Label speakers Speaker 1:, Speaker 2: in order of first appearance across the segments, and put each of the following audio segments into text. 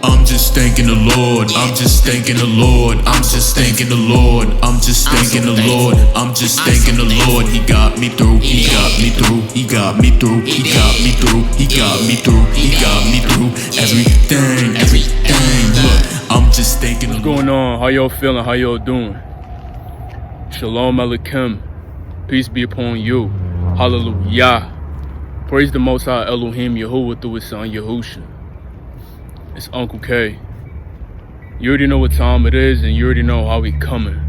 Speaker 1: I'm just thanking the Lord. I'm just thanking the Lord. I'm just thanking the Lord. I'm just thanking the Lord. I'm just thanking the Lord. He got me through. He got me through. He got me through. He got me through. He got me through. He got me through. Everything. Look, I'm just thanking the Lord.
Speaker 2: What's going on? How y'all feeling? How y'all doing? Shalom UncleK. Peace be upon you. Hallelujah. Praise the Most High Elohim Yahuwah through his son Yahusha. It's UncleK. You already know what time it is, and you already know how we coming.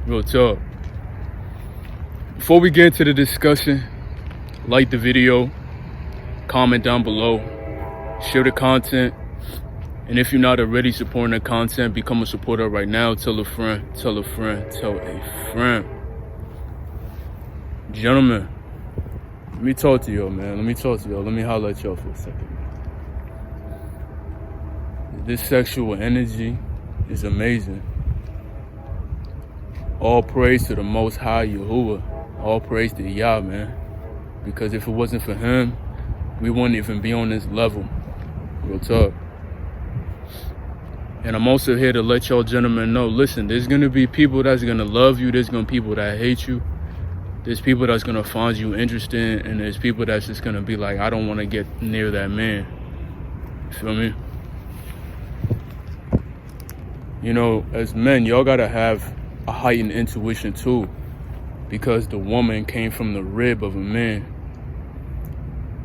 Speaker 2: Real talk. Before we get into the discussion, like the video, comment down below, share the content, and if you're not already supporting the content, become a supporter right now. Tell a friend, tell a friend, tell a friend. Gentlemen, let me talk to y'all, man. Let me talk to y'all. Let me holler at y'all for a second. This sexual energy is amazing. All praise to the Most High Yahuwah. All praise to Yah, man. Because if it wasn't for him, we wouldn't even be on this level. Real talk. And I'm also here to let y'all gentlemen know, listen, there's going to be people that's going to love you. There's going to be people that hate you. There's people that's going to find you interesting. And there's people that's just going to be like, I don't want to get near that man. You feel me? You know, as men, y'all got to have a heightened intuition too. Because the woman came from the rib of a man.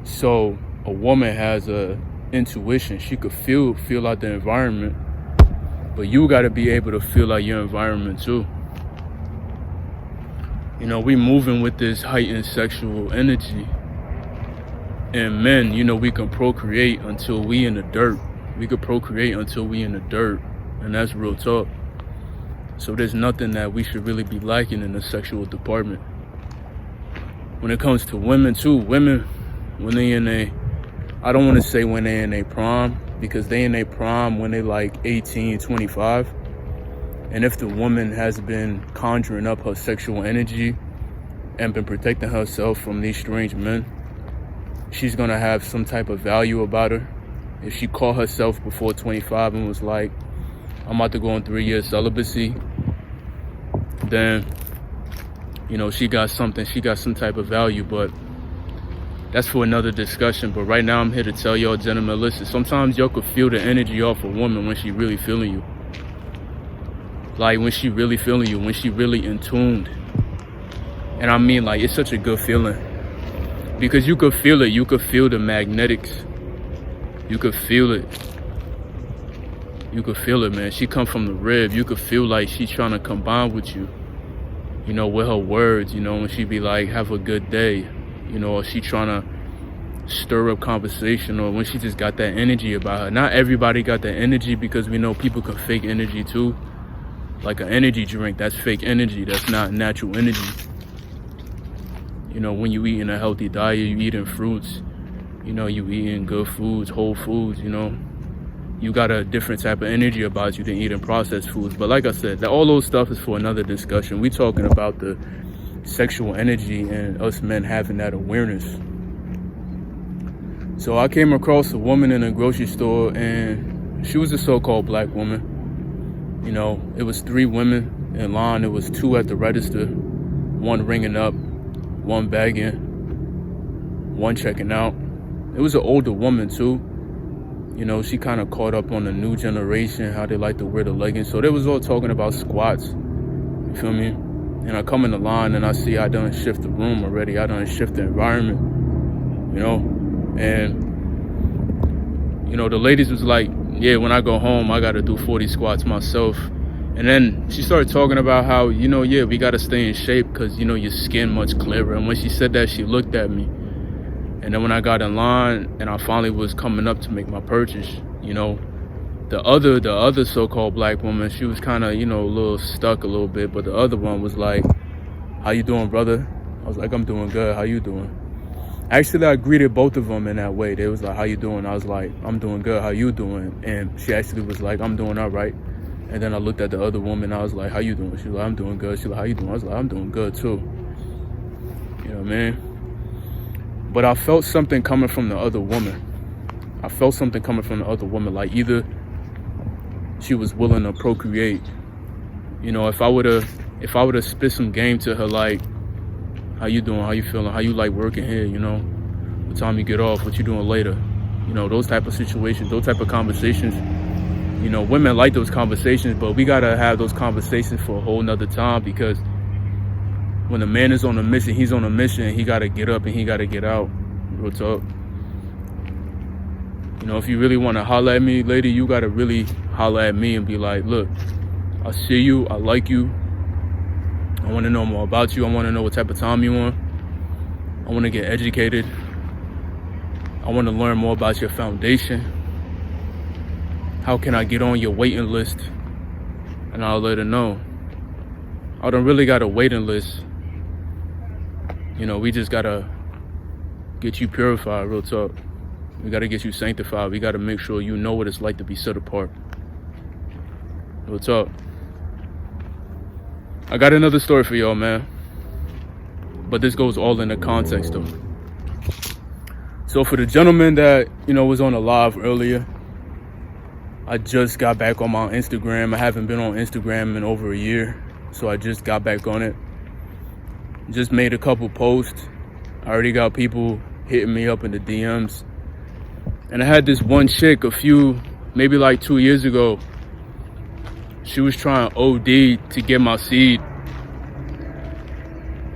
Speaker 2: So a woman has a intuition. She could feel out the environment. But you got to be able to feel out your environment too. You know, we moving with this heightened sexual energy. And men, you know, we can procreate until we in the dirt. We could procreate until we in the dirt. And that's real talk. So there's nothing that we should really be lacking in the sexual department. When it comes to women too, women, when they in I don't want to say when they in their prime, because they in their prime when they like 18, 25. And if the woman has been conjuring up her sexual energy and been protecting herself from these strange men, she's going to have some type of value about her. If she caught herself before 25 and was like, I'm about to go on 3-year celibacy, then, you know, she got some type of value. But that's for another discussion. But right now I'm here to tell y'all gentlemen, listen, sometimes y'all could feel the energy off a woman when she really feeling you. Like when she really feeling you, when she really in tuned. And I mean, like, it's such a good feeling. Because you could feel it. You could feel the magnetics. You could feel it. You could feel it, man. She come from the rib. You could feel like she trying to combine with you. You know, with her words, you know, when she be like, have a good day. You know, or she trying to stir up conversation, or when she just got that energy about her. Not everybody got that energy, because we know people can fake energy too. Like an energy drink, that's fake energy. That's not natural energy. You know, when you eating a healthy diet, you eating fruits. You know, you eating good foods, whole foods, you know. You got a different type of energy about you than eating processed foods. But like I said, all those stuff is for another discussion. We talking about the sexual energy and us men having that awareness. So I came across a woman in a grocery store, and she was a so-called black woman. You know, it was 3 women in line. It was 2 at the register, 1 ringing up, 1 bagging, 1 checking out. It was an older woman too. You know, she kind of caught up on the new generation, how they like to wear the leggings. So they was all talking about squats. You feel me? And I come in the line and I see I done shift the room already. I done shift the environment, you know? And, you know, the ladies was like, yeah, when I go home, I got to do 40 squats myself. And then she started talking about how, you know, yeah, we got to stay in shape because, you know, your skin much clearer. And when she said that, she looked at me. And then when I got in line and I finally was coming up to make my purchase, you know, the other so-called black woman, she was kind of, you know, a little stuck a little bit. But the other one was like, how you doing, brother? I was like, I'm doing good. How you doing? Actually, I greeted both of them in that way. They was like, how you doing? I was like, I'm doing good. How you doing? And she actually was like, I'm doing all right. And then I looked at the other woman. I was like, how you doing? She was like, I'm doing good. She was like, how you doing? I was like, I'm doing good too. You know what I mean? But I felt something coming from the other woman. I felt something coming from the other woman. Like either she was willing to procreate. You know, if I would have spit some game to her, like, how you doing? How you feeling? How you like working here? You know, what time you get off? What you doing later? You know, those type of situations, those type of conversations. You know, women like those conversations, but we gotta have those conversations for a whole nother time, because when a man is on a mission, he's on a mission. He gotta get up and he gotta get out. Real talk. You know, if you really want to holler at me, lady, you gotta really holler at me and be like, look, I see you, I like you, I want to know more about you, I want to know what type of time you want, I want to get educated, I want to learn more about your foundation, how can I get on your waiting list? And I'll let her know. I don't really got a waiting list. You know, we just gotta get you purified, real talk. We gotta get you sanctified. We gotta make sure you know what it's like to be set apart. Real talk. I got another story for y'all, man. But this goes all in the context though. So for the gentleman that, you know, was on the live earlier, I just got back on my Instagram. I haven't been on Instagram in over a year. So I just got back on it. Just made a couple posts. I already got people hitting me up in the DMs. And I had this one chick maybe like 2 years ago. She was trying OD to get my seed.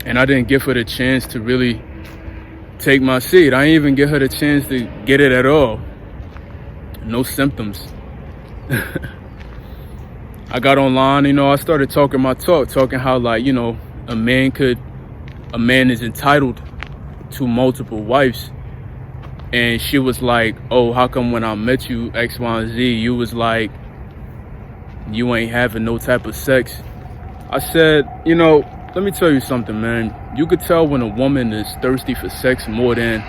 Speaker 2: And I didn't give her the chance to really take my seed. I didn't even give her the chance to get it at all. No symptoms. I got online, you know, I started talking how, like, you know, a man is entitled to multiple wives. And she was like, oh, how come when I met you, X, Y, and Z, you was like, you ain't having no type of sex? I said, you know, let me tell you something, man. You could tell when a woman is thirsty for sex more than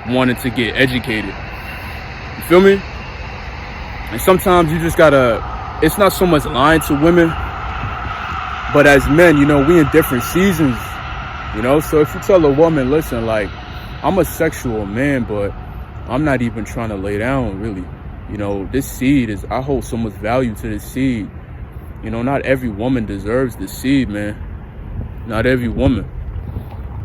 Speaker 2: wanting to get educated. You feel me? And sometimes you just gotta, it's not so much lying to women, but as men, you know, we in different seasons, you know? So if you tell a woman, listen, like, I'm a sexual man, but I'm not even trying to lay down, really. You know, this seed I hold so much value to this seed. You know, not every woman deserves the seed, man. Not every woman.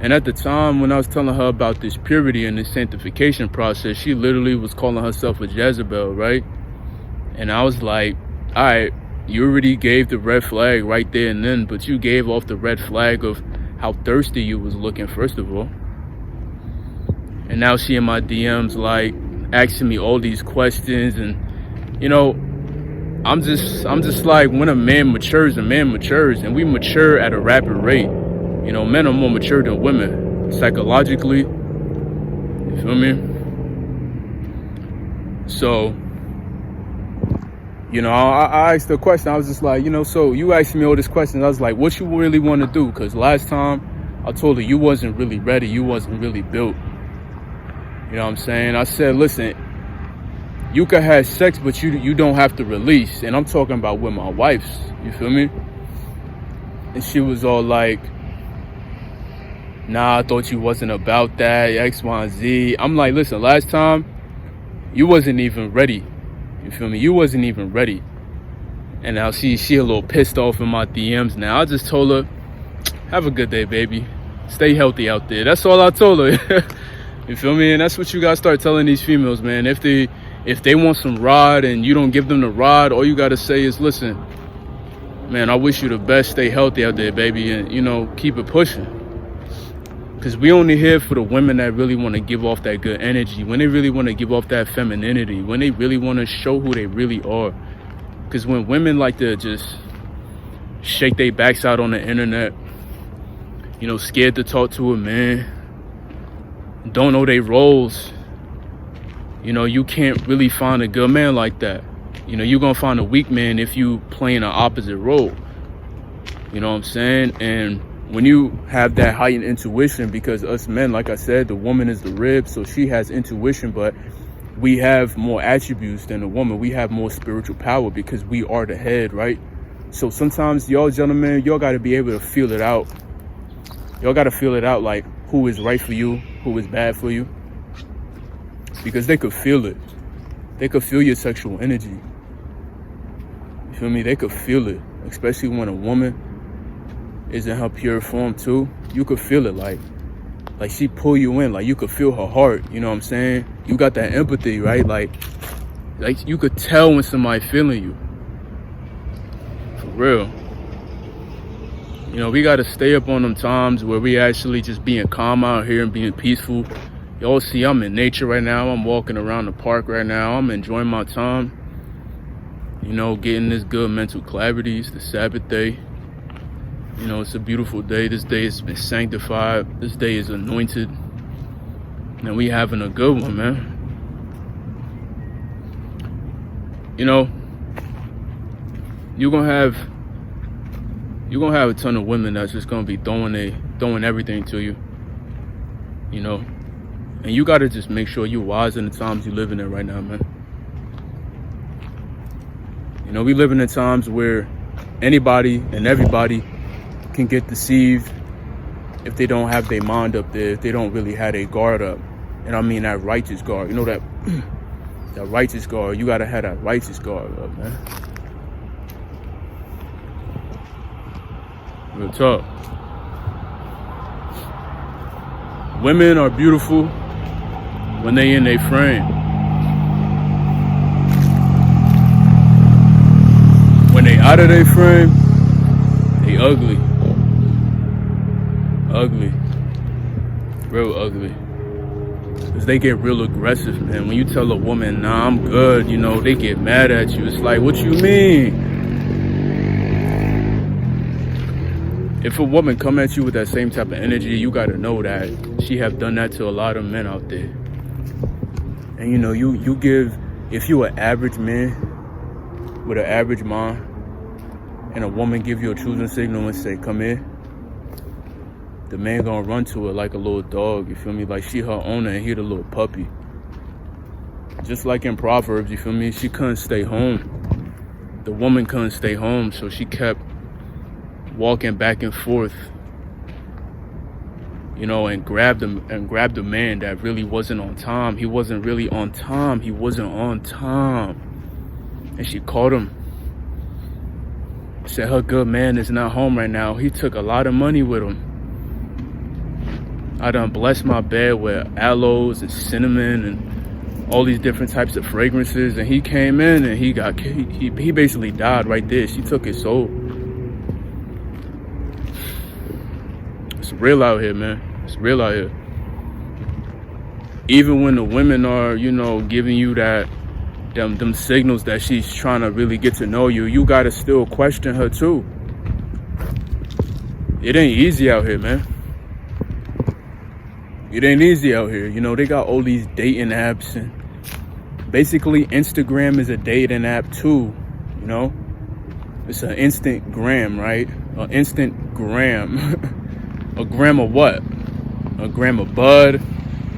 Speaker 2: And at the time when I was telling her about this purity and this sanctification process, she literally was calling herself a Jezebel, right? And I was like, all right, you already gave the red flag right there and then, but you gave off the red flag of how thirsty you was looking, first of all. And now she in my DMs, like, asking me all these questions. And, you know, I'm just like, when a man matures, and we mature at a rapid rate. You know, men are more mature than women, psychologically. You feel me? So, you know, I asked the question. I was just like, you know, so you asked me all these questions. I was like, what you really want to do? Because last time I told her you wasn't really ready. You wasn't really built. You know what I'm saying? I said, listen, you could have sex, but you don't have to release. And I'm talking about with my wives. You feel me? And she was all like, nah, I thought you wasn't about that, X, Y, and Z. I'm like, listen, last time, you wasn't even ready. You feel me? You wasn't even ready. And now she a little pissed off in my DMs now. I just told her, have a good day, baby. Stay healthy out there. That's all I told her. You feel me? And that's what you gotta start telling these females, man. If they want some rod and you don't give them the rod, all you gotta say is, listen, man, I wish you the best. Stay healthy out there, baby. And, you know, keep it pushing. Because we only here for the women that really want to give off that good energy, when they really want to give off that femininity, when they really want to show who they really are. Because when women like to just shake their backs out on the internet, you know, scared to talk to a man, don't know their roles, you know, you can't really find a good man like that. You know, you're going to find a weak man if you playing an opposite role. You know what I'm saying? And when you have that heightened intuition, because us men, like I said, the woman is the rib, so she has intuition, but we have more attributes than a woman. We have more spiritual power because we are the head, right? So sometimes y'all gentlemen, y'all got to be able to feel it out. Y'all got to feel it out, like who is right for you, who is bad for you. because they could feel it. They could feel your sexual energy. You feel me? They could feel it, especially when a woman is in her pure form too. You could feel it, like she pull you in, like you could feel her heart. You know what I'm saying? You got that empathy, right? Like you could tell when somebody feeling you. For real. You know, we got to stay up on them times where we actually just being calm out here and being peaceful. Y'all see, I'm in nature right now. I'm walking around the park right now. I'm enjoying my time. You know, getting this good mental clarity. It's the Sabbath day. You know, it's a beautiful day. This day has been sanctified. This day is anointed. And we having a good one, man. You know, you're gonna have a ton of women that's just gonna be throwing everything to you. You know, and you gotta just make sure you're wise in the times you're living in right now, man. You know, we living in times where anybody and everybody can get deceived if they don't have their mind up there, if they don't really have their guard up. And I mean that righteous guard. You know that that righteous guard. You gotta have that righteous guard up, man. Real talk. Women are beautiful when they in their frame. When they out of their frame, they ugly. Ugly. Real ugly. Cause they get real aggressive, man. When you tell a woman, nah, I'm good, you know, they get mad at you. It's like, what you mean? If a woman come at you with that same type of energy, you gotta know that she have done that to a lot of men out there. And you know, you give, if you an average man with an average mind, and a woman give you a choosing signal and say, come here, the man gonna run to her like a little dog, you feel me? Like she her owner and he the little puppy. Just like in Proverbs, you feel me? She couldn't stay home. The woman couldn't stay home, so she kept walking back and forth, you know, and grabbed the man that really wasn't on time. He wasn't really on time. He wasn't on time. And she caught him. Said her good man is not home right now. He took a lot of money with him. I done blessed my bed with aloes and cinnamon and all these different types of fragrances, and he came in and he basically died right there. She took his soul. It's real out here, man. It's real out here. Even when the women are, you know, giving you that them signals that she's trying to really get to know you, you gotta still question her too. It ain't easy out here, man. It ain't easy out here. You know, they got all these dating apps, and basically Instagram is a dating app too, you know? It's an instant gram, right? An instant gram. A gram of what? A gram of bud,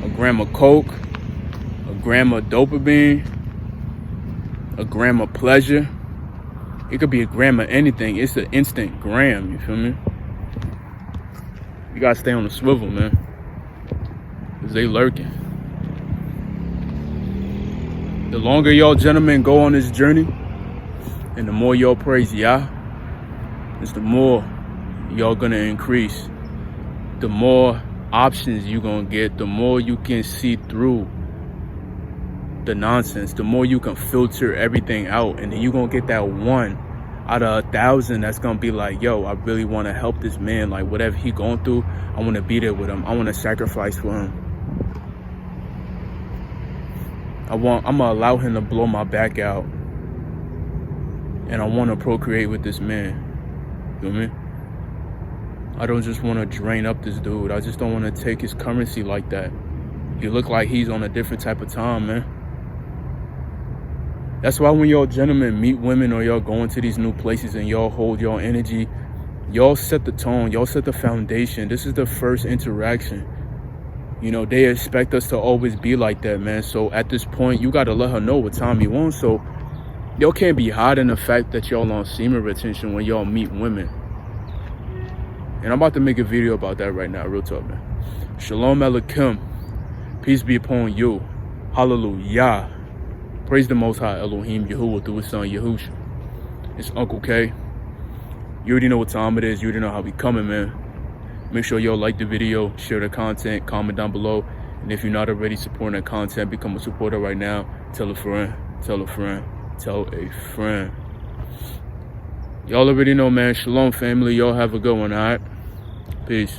Speaker 2: a gram of coke, a gram of dopamine, a gram of pleasure. It could be a gram of anything. It's an instant gram, you feel me? You gotta stay on the swivel, man. Cause they lurking. The longer y'all gentlemen go on this journey, and the more y'all praise Yah, is the more y'all gonna increase. The more options you gonna get, the more you can see through the nonsense, the more you can filter everything out, and then you gonna get that one out of 1,000 that's gonna be like, yo, I really want to help this man. Like whatever he going through, I want to be there with him. I want to sacrifice for him. I'm gonna allow him to blow my back out, and I want to procreate with this man. You know what I mean? I don't just want to drain up this dude. I just don't want to take his currency like that. He look like he's on a different type of time, man. That's why when y'all gentlemen meet women or y'all going to these new places and y'all hold y'all energy, y'all set the tone, y'all set the foundation. This is the first interaction. You know, they expect us to always be like that, man. So at this point, you got to let her know what time you want. So y'all can't be hiding the fact that y'all on semen retention when y'all meet women. And I'm about to make a video about that right now, real talk, man. Shalom Aleichem. Peace be upon you. Hallelujah. Praise the Most High Elohim Yahuwah through his son Yahusha. It's Uncle K. You already know what time it is. You already know how we coming, man. Make sure y'all like the video, share the content, comment down below. And if you're not already supporting that content, become a supporter right now. Tell a friend, tell a friend, tell a friend. Y'all already know, man. Shalom, family. Y'all have a good one, all right? Peace.